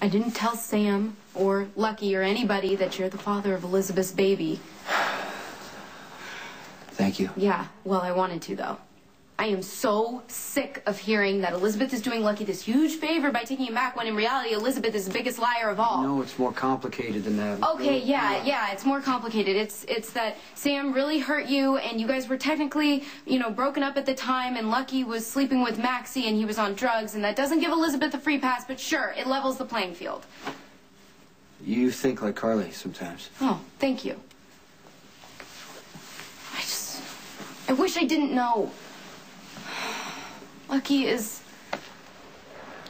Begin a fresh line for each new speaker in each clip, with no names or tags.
I didn't tell Sam or Lucky or anybody that you're the father of Elizabeth's baby.
Thank you.
Yeah, well, I wanted to, though. I am so sick of hearing that Elizabeth is doing Lucky this huge favor by taking him back, when in reality Elizabeth is the biggest liar of all.
No, it's more complicated than that.
Okay, yeah, it's more complicated. It's that Sam really hurt you, and you guys were technically, broken up at the time, and Lucky was sleeping with Maxie, and he was on drugs, and that doesn't give Elizabeth a free pass, but sure, it levels the playing field.
You think like Carly sometimes.
Oh, thank you. I wish I didn't know. Lucky is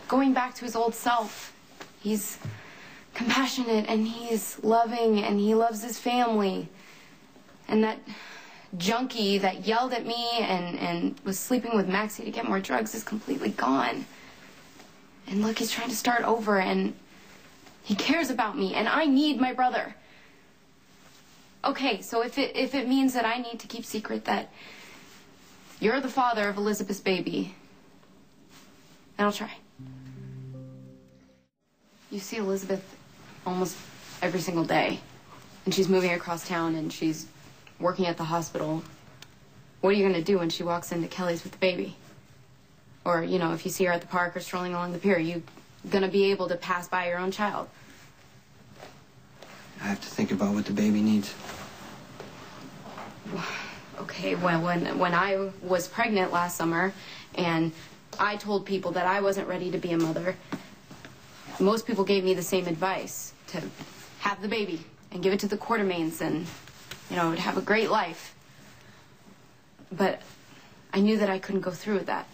going back to his old self. He's compassionate and he's loving and he loves his family. And that junkie that yelled at me and was sleeping with Maxie to get more drugs is completely gone. And look, he's trying to start over and he cares about me and I need my brother. Okay, so if it means that I need to keep secret that you're the father of Elizabeth's baby, then I'll try. You see Elizabeth almost every single day, and she's moving across town, and she's working at the hospital. What are you going to do when she walks into Kelly's with the baby? Or, if you see her at the park or strolling along the pier, you going to be able to pass by your own child?
I have to think about what the baby needs.
Okay, well, when I was pregnant last summer, and I told people that I wasn't ready to be a mother, most people gave me the same advice, to have the baby and give it to the Quartermains and, have a great life. But I knew that I couldn't go through with that.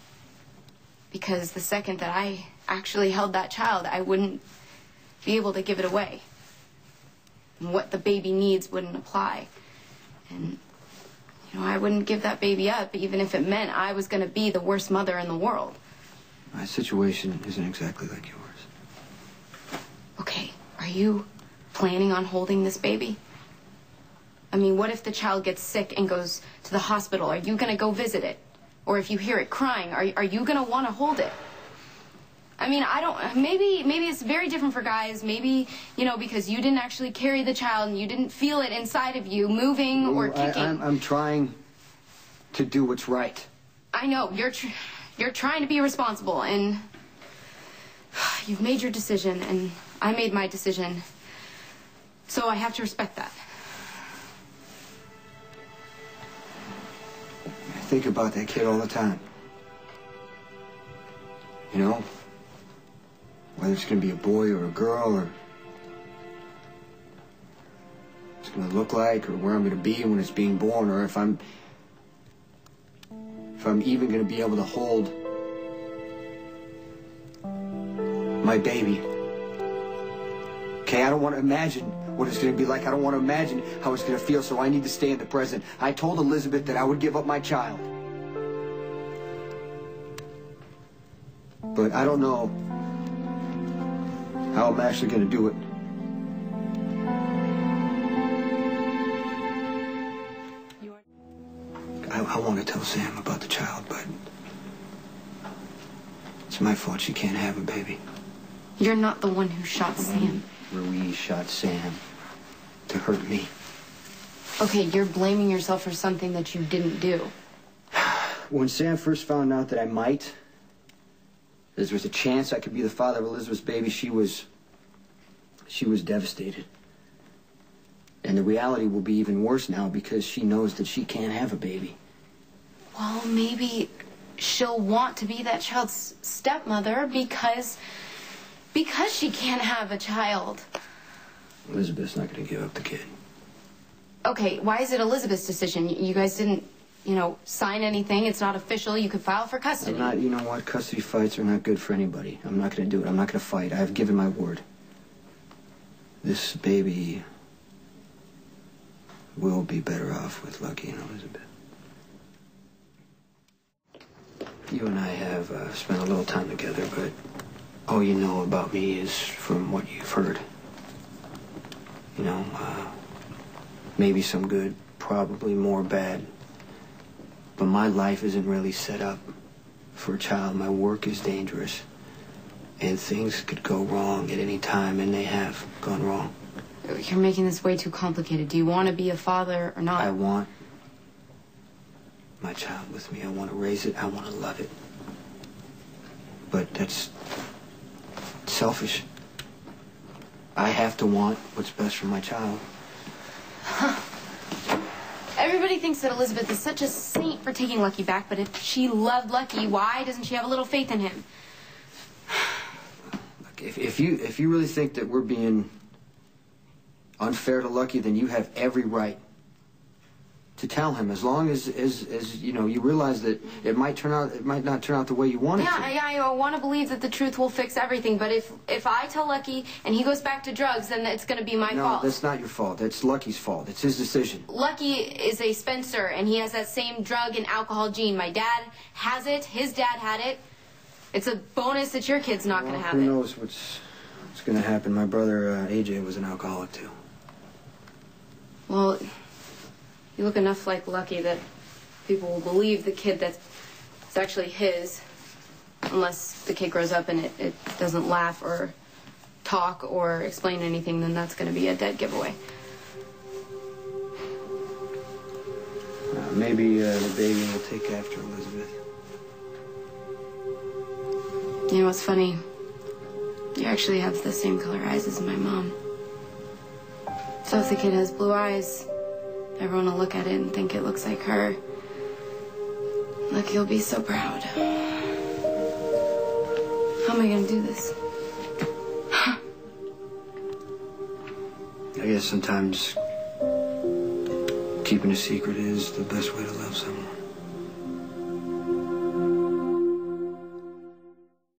Because the second that I actually held that child, I wouldn't be able to give it away. And what the baby needs wouldn't apply. And I wouldn't give that baby up, even if it meant I was going to be the worst mother in the world.
My situation isn't exactly like yours.
Okay, are you planning on holding this baby? I mean, what if the child gets sick and goes to the hospital? Are you going to go visit it? Or if you hear it crying, are you going to want to hold it? I mean, maybe it's very different for guys. Maybe, because you didn't actually carry the child and you didn't feel it inside of you moving or kicking.
I'm trying to do what's right.
I know. You're trying to be responsible, and you've made your decision, and I made my decision. So I have to respect that.
I think about that kid all the time. Whether it's going to be a boy or a girl, or it's going to look like, or where I'm going to be when it's being born, or if I'm even going to be able to hold my baby. Okay, I don't want to imagine what it's going to be like. I don't want to imagine how it's going to feel, so I need to stay in the present. I told Elizabeth that I would give up my child. But I don't know how I'm actually going to do it. I want to tell Sam about the child, but it's my fault she can't have a baby.
You're not the one who shot Sam.
Ruiz shot Sam to hurt me.
Okay, you're blaming yourself for something that you didn't do.
When Sam first found out that I might, there was a chance I could be the father of Elizabeth's baby, she was devastated. And the reality will be even worse now because she knows that she can't have a baby.
Well, maybe she'll want to be that child's stepmother because she can't have a child.
Elizabeth's not going to give up the kid.
Okay, why is it Elizabeth's decision? You guys didn't, sign anything. It's not official. You could file for custody.
You know what? Custody fights are not good for anybody. I'm not going to do it. I'm not going to fight. I've given my word. This baby will be better off with Lucky and Elizabeth. You and I have spent a little time together, but all you know about me is from what you've heard. Maybe some good, probably more bad. But my life isn't really set up for a child. My work is dangerous. And things could go wrong at any time, and they have gone wrong.
You're making this way too complicated. Do you want to be a father or not?
I want my child with me. I want to raise it. I want to love it. But that's selfish. I have to want what's best for my child.
Everybody thinks that Elizabeth is such a saint for taking Lucky back, but if she loved Lucky, why doesn't she have a little faith in him?
Look, if you really think that we're being unfair to Lucky, then you have every right to tell him, as long as you know, you realize that it might not turn out the way you want it to.
Yeah, I want to believe that the truth will fix everything, but if I tell Lucky and he goes back to drugs, then it's going to be my fault.
No, that's not your fault. That's Lucky's fault. It's his decision.
Lucky is a Spencer, and he has that same drug and alcohol gene. My dad has it. His dad had it. It's a bonus that your kid's not going to have it.
Who knows what's going to happen? My brother, AJ, was an alcoholic, too.
Well, you look enough like Lucky that people will believe the kid that's actually his, unless the kid grows up and it doesn't laugh or talk or explain anything, then that's going to be a dead giveaway.
Maybe the baby will take after Elizabeth.
You know what's funny? You actually have the same color eyes as my mom. So if the kid has blue eyes, everyone will look at it and think it looks like her. Look, you'll be so proud. How am I gonna do this?
I guess sometimes keeping a secret is the best way to love someone.